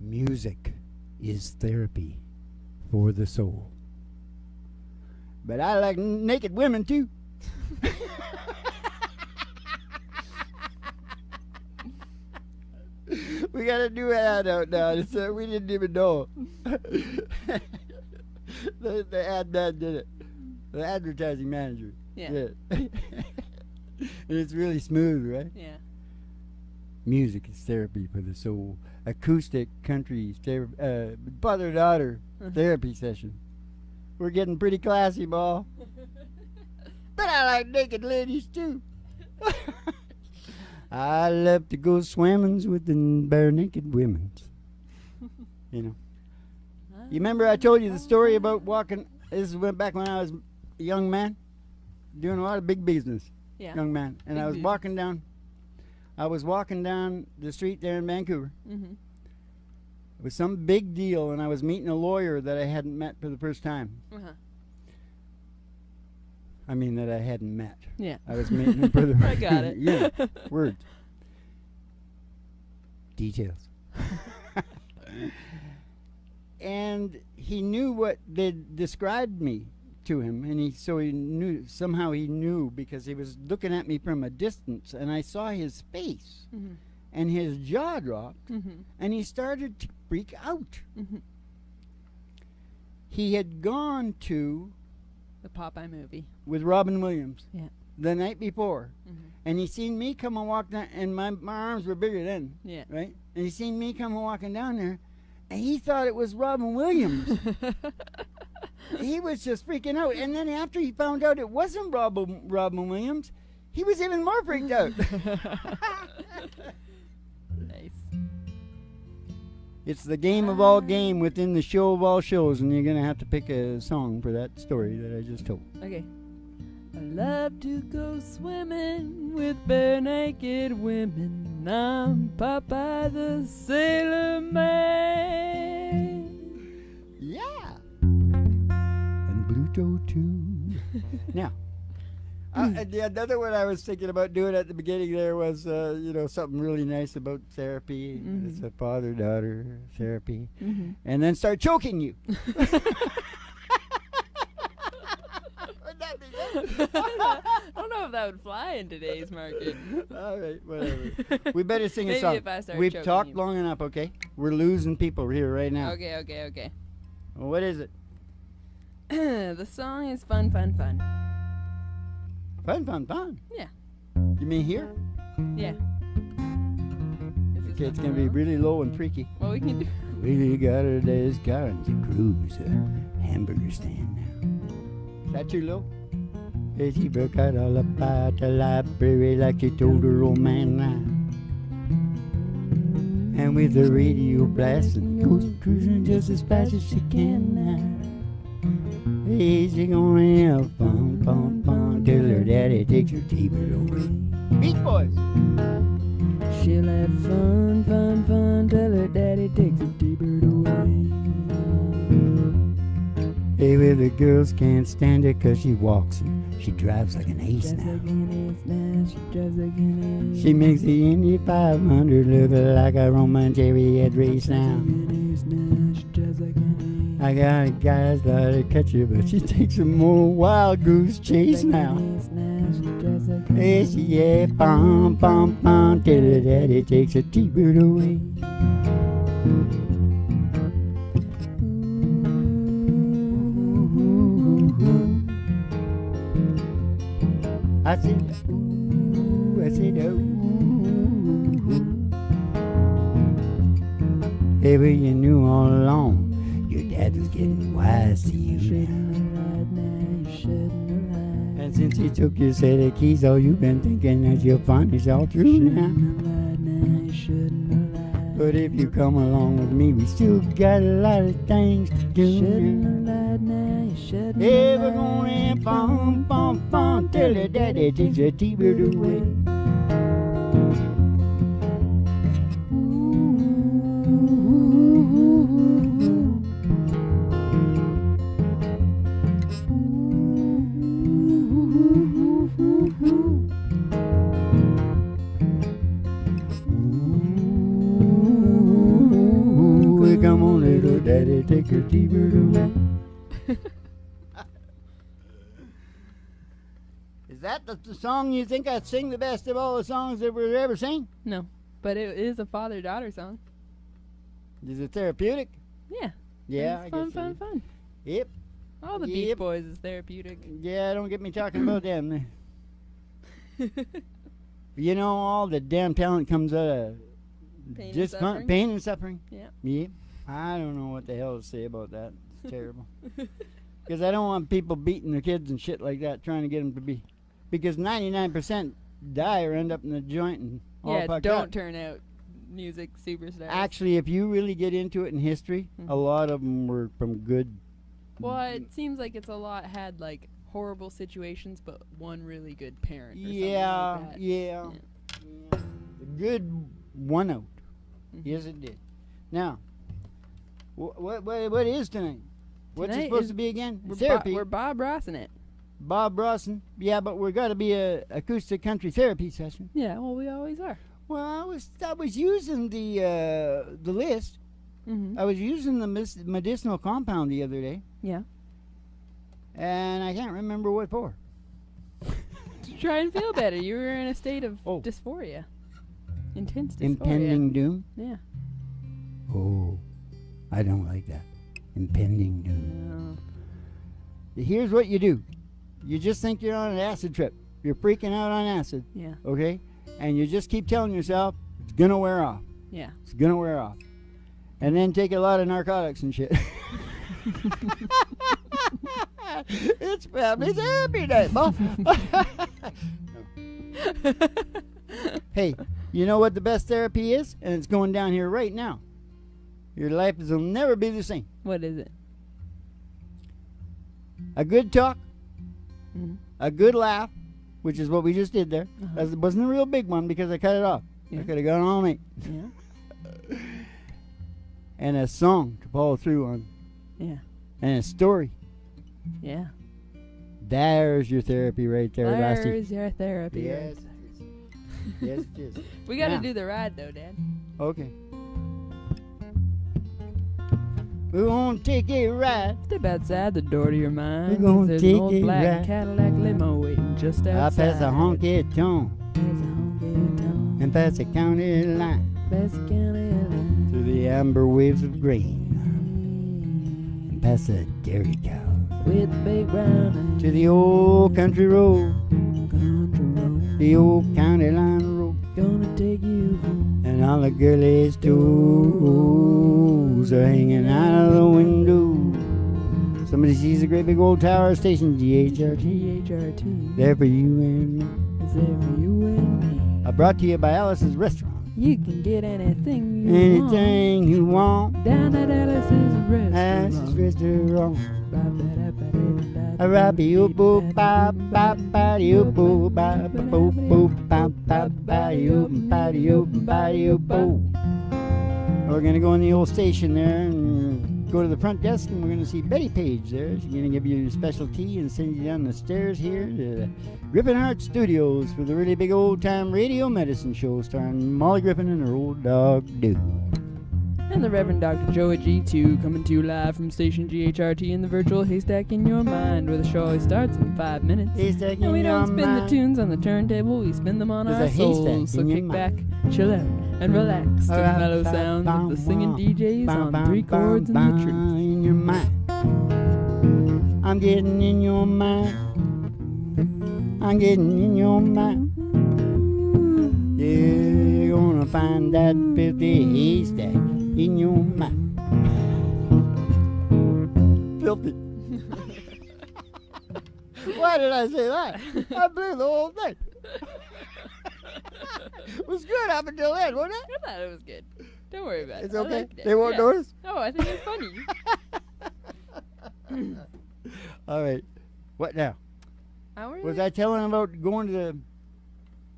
Music is therapy for the soul. But I like naked women too. We got a new ad out now. So we didn't even know. The ad man did it. The advertising manager. Yeah. Did it. And it's really smooth, right? Yeah. Music is therapy for the soul. Acoustic country father-daughter therapy session. We're getting pretty classy, ball. But I like naked ladies too. I love to go swimming with the bare naked women. You know. You remember I told you the story about walking? This went back when I was a young man, doing a lot of big business. Yeah. Young man, and Big I was business. walking down. I was walking down the street there in Vancouver. Mm-hmm. It was some big deal, and I was meeting a lawyer that I hadn't met for the first time. Uh-huh. I mean, that I hadn't met. Yeah. I was meeting him for the I got it. Yeah, words. Details. And he knew what they described me to him, and he knew because he was looking at me from a distance, and I saw his face, Mm-hmm. and his jaw dropped, Mm-hmm. and he started to freak out. Mm-hmm. He had gone to The Popeye movie. with Robin Williams Yeah. the night before, Mm-hmm. and he seen me come and walk down, and my arms were bigger then, Yeah. right? And he seen me come and walking down there, and he thought it was Robin Williams. He was just freaking out, and then after he found out it wasn't Robin Williams, he was even more freaked out. Nice. It's the game of all game within the show of all shows, and you're gonna have to pick a song for that story that I just told. Okay. I love to go swimming with bare naked women. I'm Popeye the Sailor Man. Yeah. And Bluto too. Now, the another one I was thinking about doing at the beginning there was, something really nice about therapy. Mhm. It's a father-daughter therapy. Mm-hmm. And then start choking you. Would that be good? I don't know if that would fly in today's market. All right, whatever. We better sing a Maybe song. if I start We've choking talked you. long enough, okay? We're losing people here right now. Okay. Well, what is it? The song is Fun, Fun, Fun. Fun. Yeah. You mean here? Yeah. Okay, it's going to be really low and freaky. Well, we can do. We got a day's car and the cruise a hamburger stand now. Is that too low? Hey, she broke out all about the library like she told her old man now. And with the radio blasting, goes cruising just as fast as she can now. Hey, she gonna have fun, till her daddy takes her T-bird away. Beach Boys! She'll have fun, till her daddy takes her T-bird away. Hey, well, the girls can't stand her 'cause she walks and she drives like an ace now. She makes the Indy 500 look like a Roman chariot race now. I got a guy's lot to catch her, but she takes a more wild goose chase now. Hey, she bum, till her daddy takes her T-bird away. I said, ooh, I said, ooh. Hey, well, you knew all along your dad was getting wise to you now. And since he took your set of keys, all you've been thinking that your fun is all through now. But if you come along with me, we still got a lot of things to do now. Hey, we're gonna have fun, till your daddy takes your T-bird away. daddy, take your T-bird away. Is that the song you think I sing the best of all the songs that were ever sang? No, but it is a father-daughter song. Is it therapeutic? Yeah. Yeah, It's I fun, guess fun, it fun. is. Yep. All the Beach Yep. Boys is therapeutic. Yeah, don't get me talking about them. You know, all the damn talent comes out of Pain and just suffering? pain and suffering. Yeah. Yep. I don't know what the hell to say about that. It's terrible. Because I don't want people beating their kids and shit like that, trying to get them to be. Because 99% die or end up in the joint and all Yeah, fucked don't up. turn out music superstars. Actually, if you really get into it in history, a lot of them were from good. Well, it seems like it's a lot had like horrible situations, but one really good parent. Or Yeah, something like that. yeah. The good won out. Yes, it did. Now, what is tonight? What's it Tonight supposed is- to be again? We're Therapy. we're Bob Rossing it. Bob Brosson. Yeah, but we're got to be a acoustic country therapy session. Yeah, well, we always are. Well, I was using the list. Mm-hmm. I was using the medicinal compound the other day, Yeah. and I can't remember what for. To try and feel better. You were in a state of Oh. dysphoria. Intense dysphoria. Impending doom. Yeah. Oh, I don't like that. Impending doom. No. Here's what you do. You just think you're on an acid trip. You're freaking out on acid, Yeah. okay? And you just keep telling yourself, it's going to wear off. Yeah. It's going to wear off. And then take a lot of narcotics and shit. It's family therapy night, Mom. Hey, you know what the best therapy is? And it's going down here right now. Your life will never be the same. What is it? A good talk, Mm-hmm. a good laugh, which is what we just did there. Uh-huh. That wasn't a real big one because I cut it off. Yeah. I could have gone all night. Yeah. And a song to follow through on. Yeah. And a story. Yeah. There's your therapy right there, Lassie. There's your therapy. Yes, right it is. Yes, it is. We got to Now. do the ride, though, Dad. Okay. We're gonna take a ride. Step outside the door to your mind. We're gonna 'cause there's take an old a black ride. Cadillac limo waiting just I outside. pass a honky tonk Pass a honky tonk. and pass a county line Pass the county line. through the amber waves of grain and past the dairy cows With the big brown eyes. to the old country road, Country road. the old county line road. Gonna take you home. And all the girlies' toes are hanging out of the window. Somebody sees a great big old tower station, GHRT. GHRT. There for you and me. Is there for you and me. Brought to you by Alice's Restaurant. You can get anything you want. Anything you want. Down at Alice's Alice's restaurant. Restaurant. We're gonna go in the old station there and go to the front desk, and we're gonna see Betty Page there. She's gonna give you your special tea and send you down the stairs here to the Griffin Art Studios for the really big old time radio medicine show starring Molly Griffin and her old dog Dude. And the Reverend Dr. Joey G2 coming to you live from station GHRT in the virtual haystack in your mind, where the show always starts in 5 minutes. Haystack And we in don't your spin the mind. tunes on the turntable, we spin them on There's our a haystack souls. So in your kick back, mind. chill out, and relax to the mellow sounds of the singing DJs on 3 chords and the truth. In your mind. I'm getting in your mind. I'm getting in your mind. Yeah, you're gonna find that filthy haystack in your mind. Filthy. Why did I say that? I blew the whole thing. It was good up until then, wasn't it? I thought it was good. Don't worry about It's it. I okay. liked it. They won't Yeah. notice. Oh, I think it's funny. All right. What now? How Was I telling about going to the...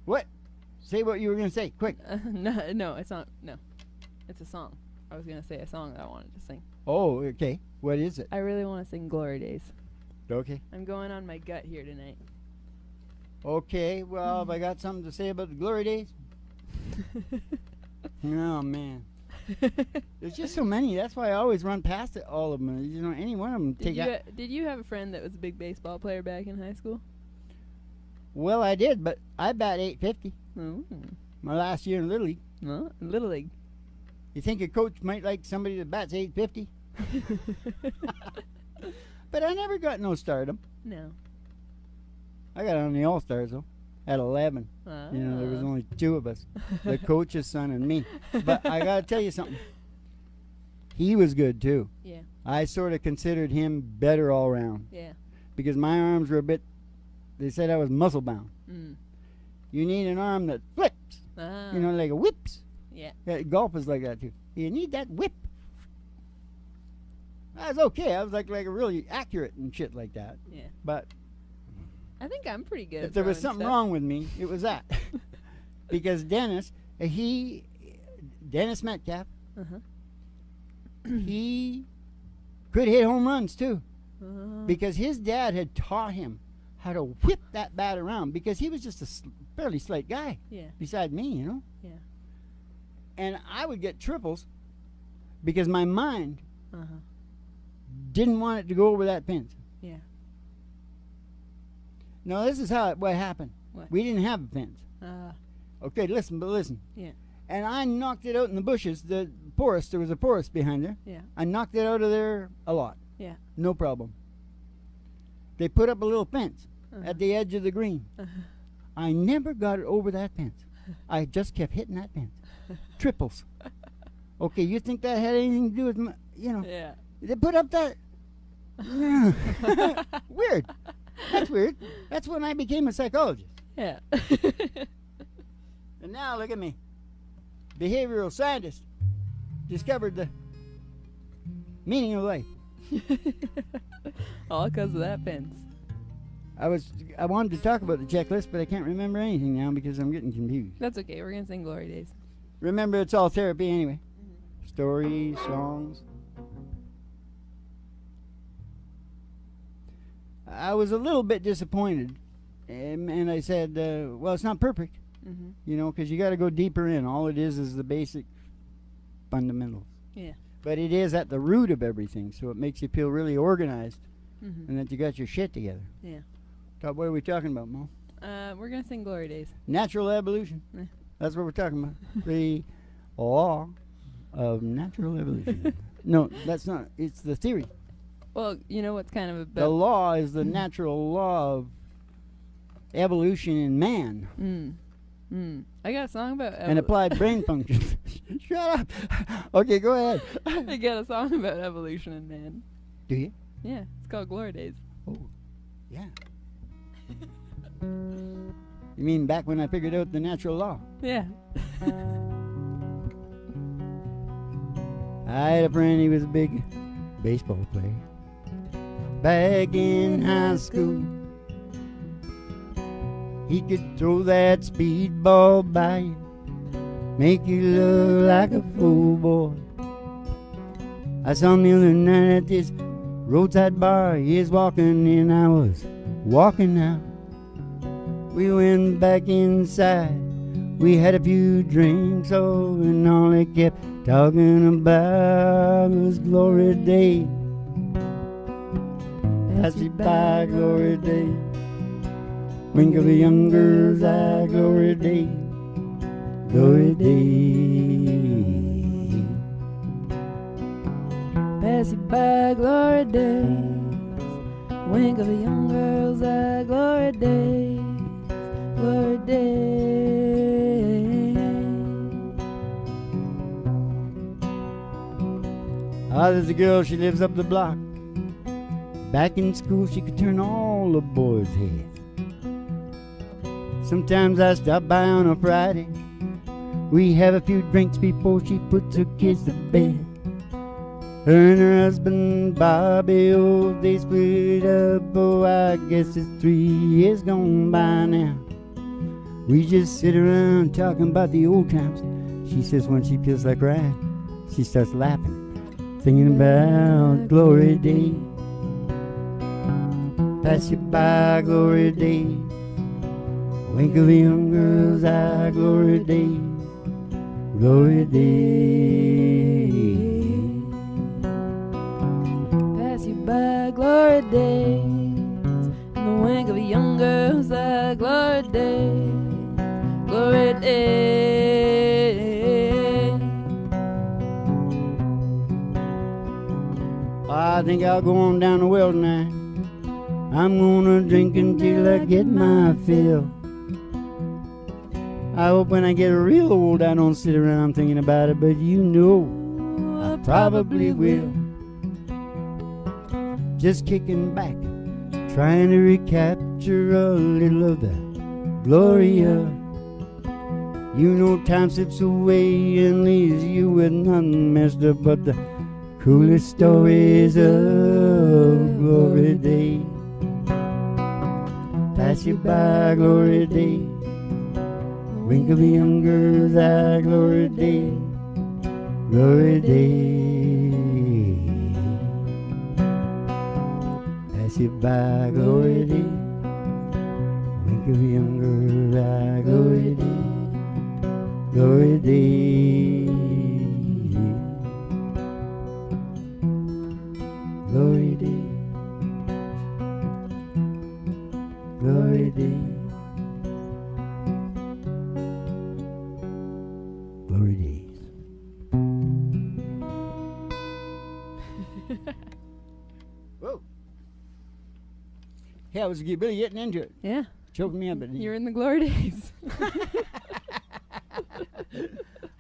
What? Say what you were going to say. Quick. No, it's not. No. It's a song. I was going to say a song that I wanted to sing. Oh, okay. What is it? I really want to sing Glory Days. Okay. I'm going on my gut here tonight. Okay. Well, have I got something to say about the glory days? Oh, man. There's just so many. That's why I always run past it, all of them. You know, any one of them Did you have a friend that was a big baseball player back in high school? Well, I did, but I bat 850. Oh. My last year in Little League. Well, Little League. You think a coach might like somebody that bats 850? But I never got no stardom. No. I got on the All-Stars, though, at 11. You know, there was only 2 of us, the coach's son and me. But I got to tell you something. He was good, too. Yeah. I sort of considered him better all around. Yeah. Because my arms were a bit, they said I was muscle-bound. Mm. You need an arm that flips, you know, like a whips. Yeah. Golf is like that, too. You need that whip. I was okay. I was like a really accurate and shit like that. Yeah. But I think I'm pretty good. if there was something wrong with me, it was that. Because Dennis Metcalf, he could hit home runs too. Because his dad had taught him how to whip that bat around, because he was just a fairly slight guy. Yeah. Beside me, you know. Yeah. And I would get triples because my mind didn't want it to go over that fence. Yeah. No, this is what happened. What? We didn't have a fence. Okay, listen. Yeah. And I knocked it out in the bushes. The forest, there was a forest behind there. Yeah. I knocked it out of there a lot. Yeah. No problem. They put up a little fence at the edge of the green. I never got it over that fence. I just kept hitting that fence. Triples. Okay, you think that had anything to do with my, you know? Yeah. They put up that. Weird. That's weird. That's when I became a psychologist. Yeah. And now look at me. Behavioral scientist. Discovered the meaning of life. All because of that fence. I wanted to talk about the checklist, but I can't remember anything now because I'm getting confused. That's okay. We're going to sing Glory Days. Remember, it's all therapy anyway. Stories, songs. I was a little bit disappointed, and I said, well, it's not perfect, you know, because you got to go deeper in. All it is the basic fundamentals. Yeah. But it is at the root of everything, so it makes you feel really organized and that you got your shit together. Yeah. What are we talking about, Mo? We're going to sing Glory Days. Natural evolution. Yeah. That's what we're talking about. The law of natural evolution. No, that's not. It's the theory. Well, you know what's kind of The law is the natural law of evolution in man. I got a song about and applied brain function. Shut up. Okay, go ahead. I got a song about evolution in man. Do you? Yeah, it's called Glory Days. Oh, yeah. You mean back when I figured out the natural law? Yeah. I had a friend, he was a big baseball player. Back in high school, he could throw that speedball by you, make you look like a fool, boy. I saw him the other night at this roadside bar. He was walking in, I was walking out. We went back inside, we had a few drinks, oh, and all they kept talking about was glory days. Pass me by, glory days. Wink of a young girl's eye, glory days. Glory days. Pass it by, glory days. Wink of a young girl's eye, glory days. Glory days. Ah, there's a girl, she lives up the block. Back in school, she could turn all the boys' heads. Sometimes I stop by on a Friday. We have a few drinks before she puts her kids to bed. Her and her husband, Bobby, oh, they split up. Oh, I guess it's 3 years gone by now. We just sit around talking about the old times. She says when she feels like crying, she starts laughing, thinking about glory days. Pass you by, glory days. Wink of a young girl's eye, glory days. Glory days. days. In the wink of a young girl's eye, glory days, glory days. I think I'll go on down the well tonight. I'm gonna drink until I get my fill. I hope when I get real old I don't sit around thinking about it, but you know I probably will. Just kicking back, trying to recapture a little of the glory of. You know time slips away and leaves you with nothing messed up but the coolest stories of glory days. Pass you by, glory days. Wink of a young girl's eye, glory days, glory days. Pass you by, glory days. Wink of a young girl's eye, glory days, glory days, glory days, glory days. Glory days. Whoa. Yeah, I was really getting into it. Yeah. Choking me up. You're in the glory days.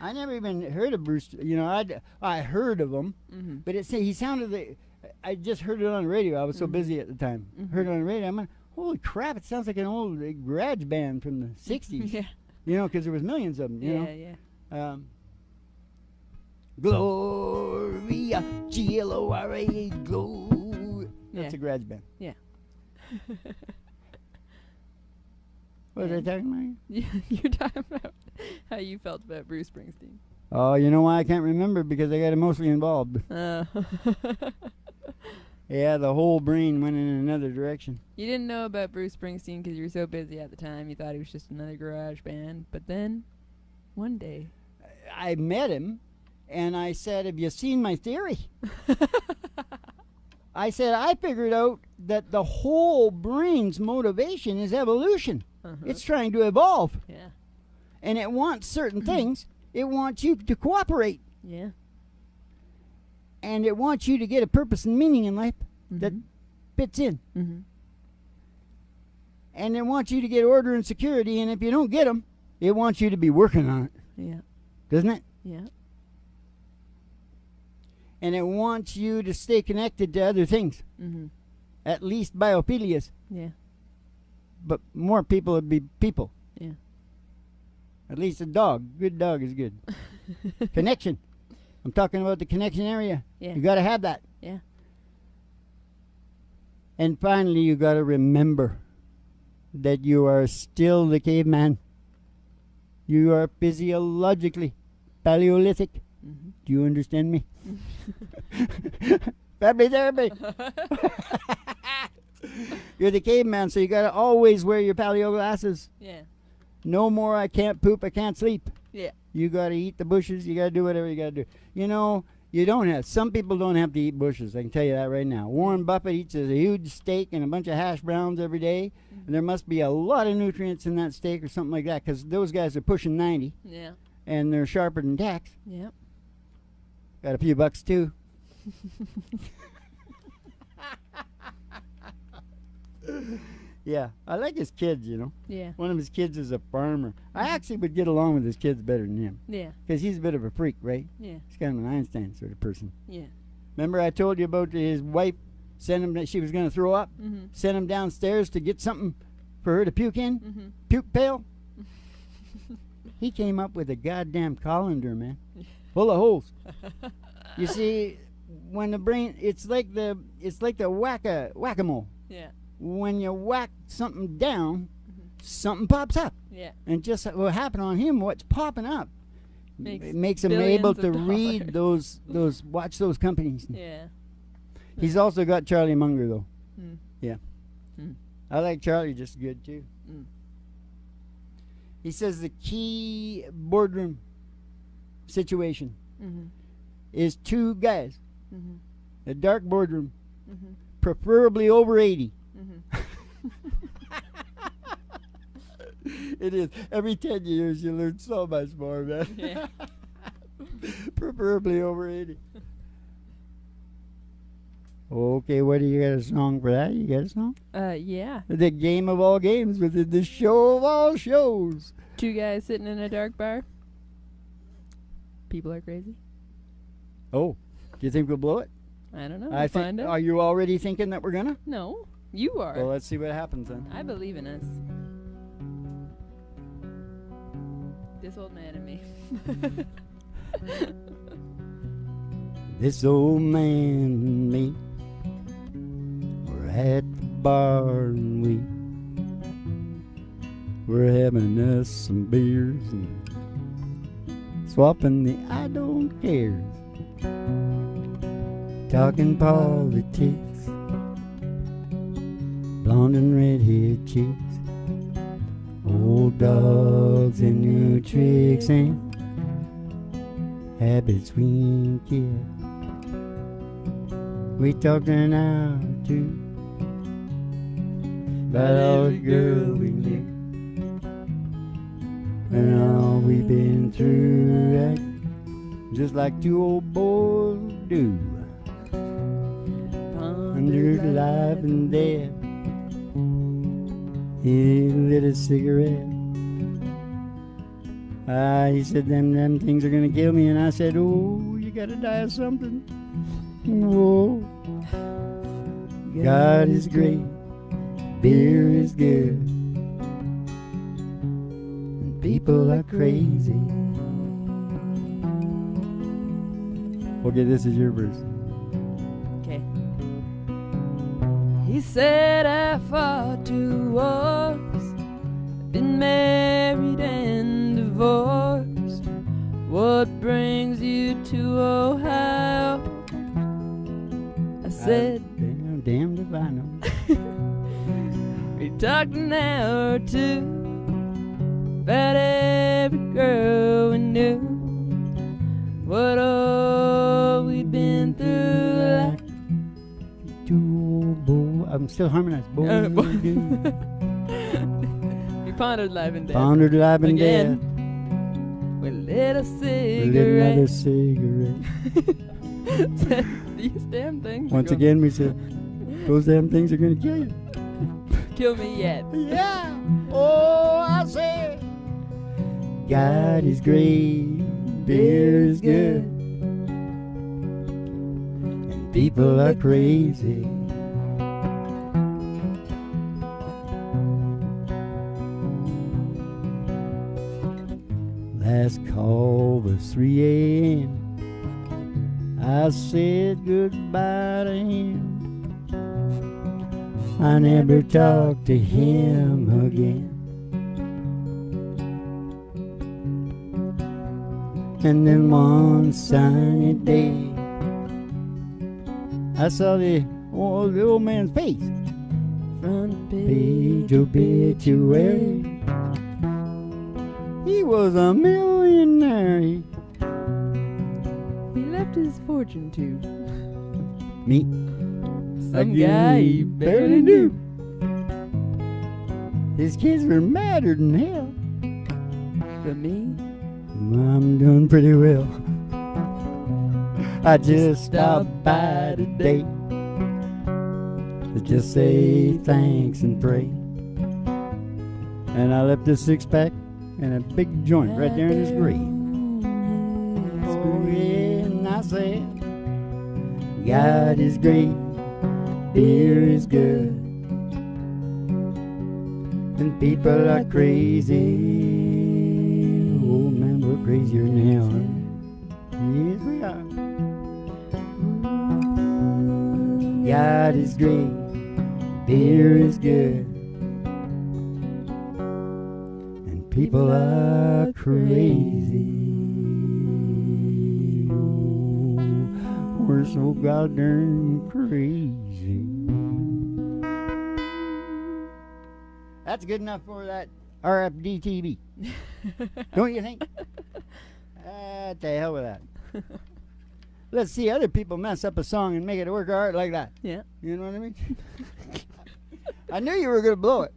I never even heard of Bruce. You know, I heard of him, but he sounded like, I just heard it on the radio. I was so busy at the time. Heard it on the radio. I'm like, holy crap, it sounds like an old garage band from the 60s. Yeah. You know, because there was millions of them, you know. Yeah. Gloria, G-L-O-R-A, glory. That's a garage band. Yeah. What was I talking about? You're talking about how you felt about Bruce Springsteen. Oh, you know why I can't remember? Because I got emotionally involved. Yeah, the whole brain went in another direction. You didn't know about Bruce Springsteen because you were so busy at the time. You thought he was just another garage band. But then, one day, I met him, and I said, have you seen my theory? I said, I figured out that the whole brain's motivation is evolution. It's trying to evolve. Yeah. And it wants certain things. It wants you to cooperate. Yeah. And it wants you to get a purpose and meaning in life that fits in. And it wants you to get order and security, and if you don't get them, it wants you to be working on it. Yeah. Doesn't it? Yeah. And it wants you to stay connected to other things. At least biophilias. Yeah. But more people would be people. Yeah. At least a dog. Good dog is good. Connection. I'm talking about the connection area. Yeah. You got to have that. Yeah. And finally, you got to remember that you are still the caveman. You are physiologically Paleolithic. Do you understand me? Family therapy. You're the caveman, so you got to always wear your paleo glasses. Yeah. No more I can't poop, I can't sleep. Yeah. You got to eat the bushes. You got to do whatever you got to do. You know, you don't have, some people don't have to eat bushes. I can tell you that right now. Warren Buffett eats a huge steak and a bunch of hash browns every day. And there must be a lot of nutrients in that steak or something like that, because those guys are pushing 90. Yeah. And they're sharper than tacks. Yep. Got a few bucks too. Yeah, I like his kids, you know. Yeah. One of his kids is a farmer. I actually would get along with his kids better than him. Yeah. Because he's a bit of a freak, right? Yeah. He's kind of an Einstein sort of person. Yeah. Remember I told you about his wife sent him that she was going to throw up? Sent him downstairs to get something for her to puke in? Puke pail? He came up with a goddamn colander, man. Full of holes. You see, when the brain, it's like the whack-a-mole. Yeah. When you whack something down, something pops up. Yeah. And just what happened on him, what's popping up, it makes him billions able of to read dollars. those watch those companies. Yeah. He's also got Charlie Munger though. Yeah. Mm. I like Charlie just as good too. Mm. He says the key boardroom situation is two guys, a dark boardroom, preferably over 80. Mm-hmm. It is. Every 10 years, you learn so much more, man. Yeah. Preferably over 80. Okay, what do you got a song for that? You got a song? Yeah. The game of all games within the show of all shows. Two guys sitting in a dark bar. People are crazy. Oh, do you think we'll blow it? I don't know. I We'll think. find out. Are you already thinking that we're gonna? No, you are. Well, let's see what happens then. I believe in us. This old man and me. This old man and me, we're at the bar and we're having us some beers and swapping the I don't cares, talking politics, blonde and redhead chicks, old dogs and new tricks and habits we ain't kept. We talked an hour or two about all the girls we knew and all we've been through, right? Just like two old boys do. Pondered life and death. He lit a cigarette. He said them things are gonna kill me, and I said, oh, you gotta die of something. Whoa. God is great, beer is good, and people are crazy. Okay, this is your verse. Okay. He said I fought 2 wars, been married and divorced. What brings you to Ohio? I said, damned if I know. we talked an hour or two about every girl we knew. What all we'd been through, like I'm still harmonized. we pondered life and death. Pondered life and Again. death. We lit a We lit another cigarette. cigarette. Said, these damn things. are Once gonna again, we said, those damn things are gonna kill you. kill me yet. Yeah. Oh, I say, God is great, beer is good, and people are crazy. Last call was 3 a.m. I said goodbye to him. I never talked to him again. And then one sunny day, I saw the old man's face. Front page obituary. He was a millionaire. He left his fortune to Me. some guy he barely knew. His kids were madder than hell. But me, I'm doing pretty well. I just stopped by today to just say thanks and pray. And I left a 6-pack and a big joint right there in his grave. Oh yeah, and I said, God is great, beer is good, and people are crazy. Oh man, we're crazier than hell. Yes, we are. God is great, beer is good, and people are crazy. Oh, we're so goddamn crazy. That's good enough for that RFD-TV. Don't you think? The hell with that. let's see other people mess up a song and make it work hard like that. Yeah. You know what I mean? I knew you were going to blow it.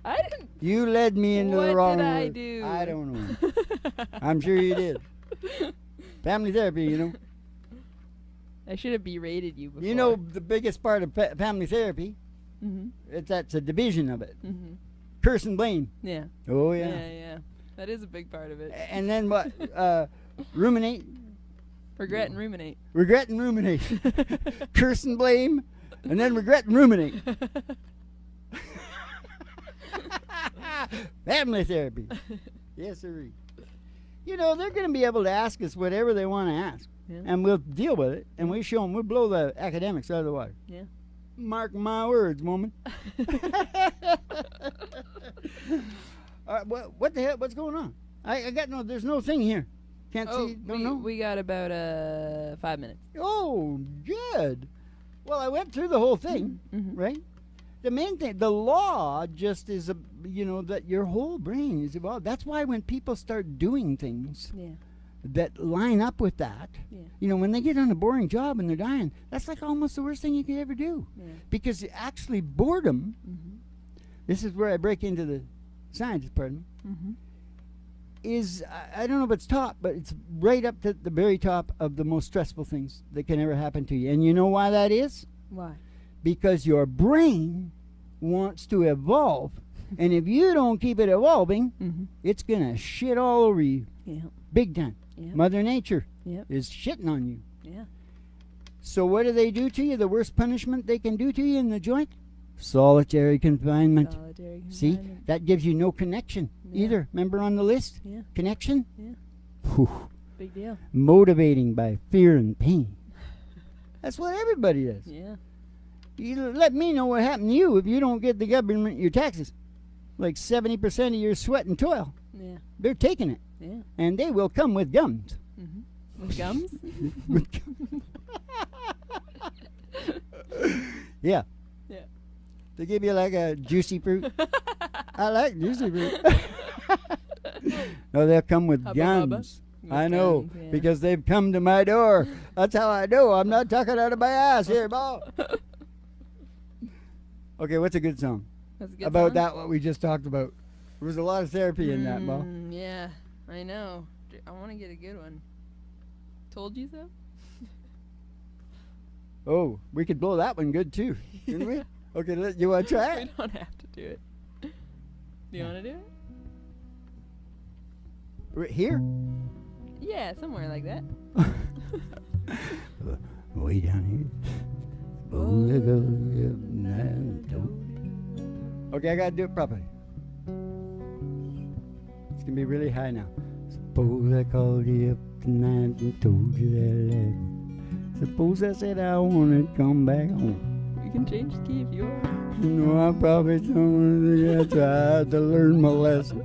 I didn't. You led me into the wrong What did I word. do? I don't know. I'm sure you did. Family therapy, you know. I should have berated you before. You know the biggest part of family therapy? Mm-hmm. That's a division of it. Mm-hmm. Curse and blame. Yeah. Oh, Yeah, yeah. yeah. That is a big part of it. And then what? Ruminate. Regret and ruminate. Regret and ruminate. Curse and blame. And then regret and ruminate. Family therapy. Yes, sir. You know, they're going to be able to ask us whatever they want to ask. Yeah. And we'll deal with it. And we show them. We'll blow the academics out of the water. Yeah. Mark my words, woman. What the hell? What's going on? I got no. There's no thing here. Can't see. Don't know. We got about 5 minutes. Oh, good. Well, I went through the whole thing, right? The main thing, the law just is, that your whole brain is evolved. That's why when people start doing things that line up with that, when they get on a boring job and they're dying, that's like almost the worst thing you could ever do. Yeah. Because actually boredom, this is where I break into the science, pardon me, is, I don't know if it's top, but it's right up to the very top of the most stressful things that can ever happen to you. And you know why that is? Why? Because your brain wants to evolve. And if you don't keep it evolving, it's going to shit all over you. Yeah. Big time. Yeah. Mother Nature is shitting on you. Yeah. So what do they do to you? The worst punishment they can do to you in the joint? Solitary confinement. Solitary confinement. See? That gives you no connection either. Remember on the list? Yeah. Connection? Yeah. Whew. Big deal. Motivating by fear and pain. That's what everybody does. Yeah. You let me know what happened to you if you don't get the government your taxes. Like 70% of your sweat and toil. Yeah. They're taking it. Yeah. And they will come with gums. With gums? With gums. Yeah. Yeah. They give you like a juicy fruit. I like juicy fruit. No, they'll come with Hubba gums. Hubba. I know, Gums, yeah. because they've come to my door. That's how I know. I'm not talking out of my ass here, Bo. Okay, what's a good song? That's a good About song? that, what we just talked about. There was a lot of therapy in that, Bo. Yeah, I know. I want to get a good one. Told you so? Oh, we could blow that one good too, couldn't we? Okay, you want to try We it? don't have to do it. Do you want to do it? Right here? Yeah, somewhere like that. Way down here. Okay, I gotta do it properly. It's gonna be really high now. Suppose I called you up tonight and told you that I love you. Suppose I said I wanna come back home. You can change the key if you want. You know, I probably don't try to learn my lesson.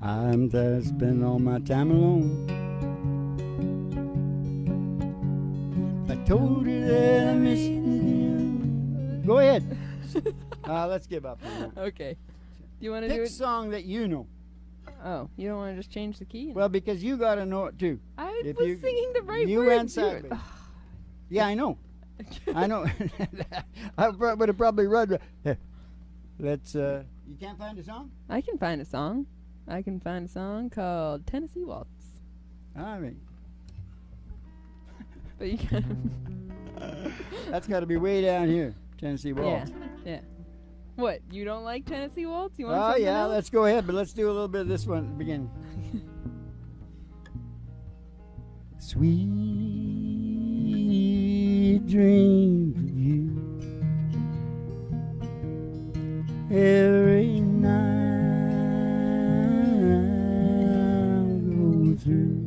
I'm tired of spending all my time alone. I told you that I miss you. Go ahead. Let's give up. Okay. Do you want to do Pick a it? song that you know. Oh, you don't want to just change the key? Well, because you got to know it too. I if was you- singing the right you words. went to it. sideways. Yeah, I know. I know. I would have probably run. Let's. You can't find a song? I can find a song. I can find a song called Tennessee Waltz. All right. But you can. That's got to be way down here. Tennessee Waltz. Yeah. What? You don't like Tennessee Waltz? You want Oh, something yeah, else? let's go ahead, but let's do a little bit of this one at the beginning. Sweet dreams of you every night I go through.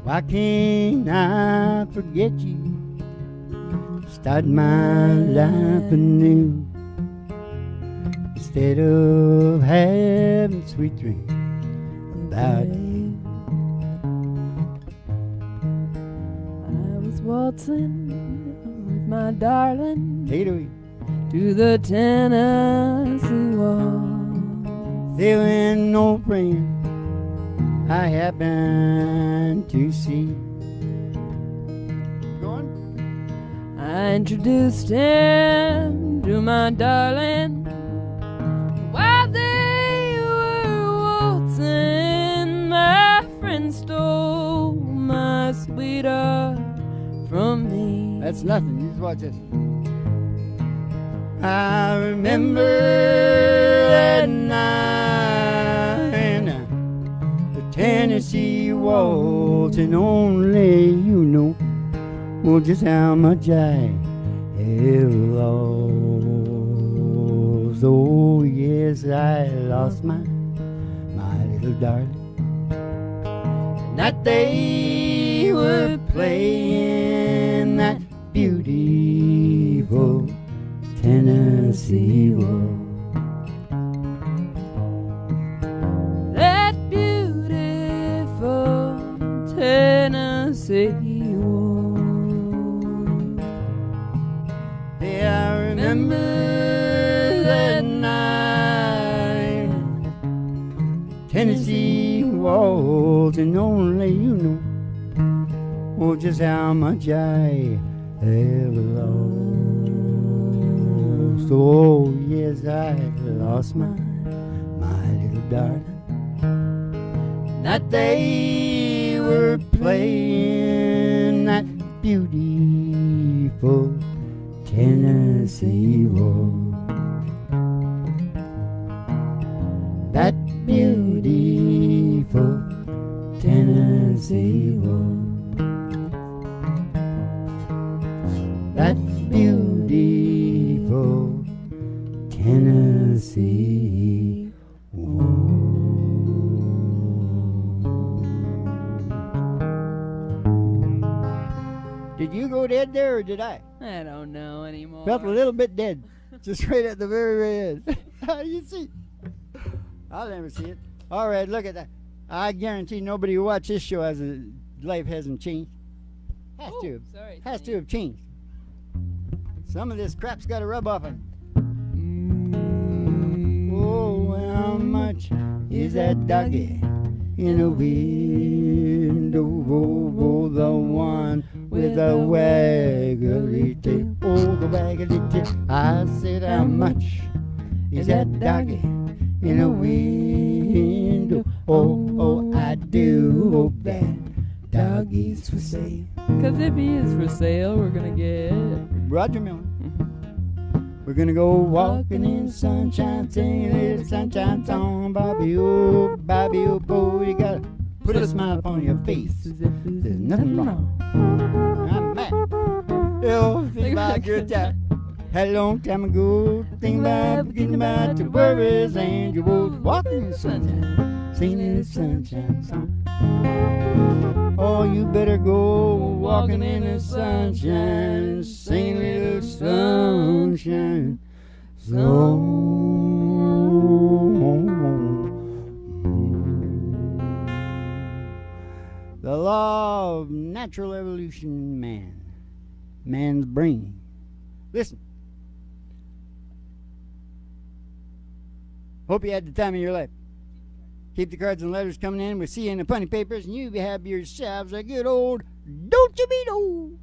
Why can't I forget you? Start my life anew instead of having sweet dreams about you. I was waltzing with my darling Tater, to the Tennessee Waltz. there ain't no friend I happened to see. Go on. I introduced him to my darling while they were waltzing. My friend stole my sweetheart from me. That's nothing. You just watch this. I remember that night, the Tennessee waltz, and only you know, well, just how much I have lost. Oh yes, I lost my little darling. And that they were playing that beautiful Tennessee waltz. That beautiful Tennessee waltz. Yeah, I remember that night, Tennessee waltz, and only you know, oh, just how much I have lost. Oh yes, I lost my little darling. That they were playing that beautiful Tennessee waltz. That beautiful Tennessee waltz. That beautiful Tennessee waltz. Did you go dead there, or did I? I don't know anymore. Felt a little bit dead, just right at the very, very end. You see? I'll never see it. All right, look at that. I guarantee nobody who watched this show life hasn't changed. Has to have. Sorry. Has to have changed. Some of this crap's got to rub off on. Oh, how much is that doggy in a window? Oh, the one with a waggly tail. Oh, the waggly tail. I said, how much is that doggy in a window? Oh, I do hope that doggy's for sale. Because if he is for sale, we're going to get Roger Miller. We're gonna go walking in the sunshine, singing a little sunshine song. Bobby, oh, you gotta put a smile upon your face. There's nothing wrong. I'm mad. Oh, think about a good time. Had a long time ago. Think about forgetting about your worries and your woes. Walking in the sunshine, singing a little sunshine song. Oh, you better go walking in the sunshine, singing a little sunshine song. The law of natural evolution in man, man's brain. Listen. Hope you had the time of your life. Keep the cards and letters coming in. We'll see you in the funny papers, and you have yourselves a good old don't you be no.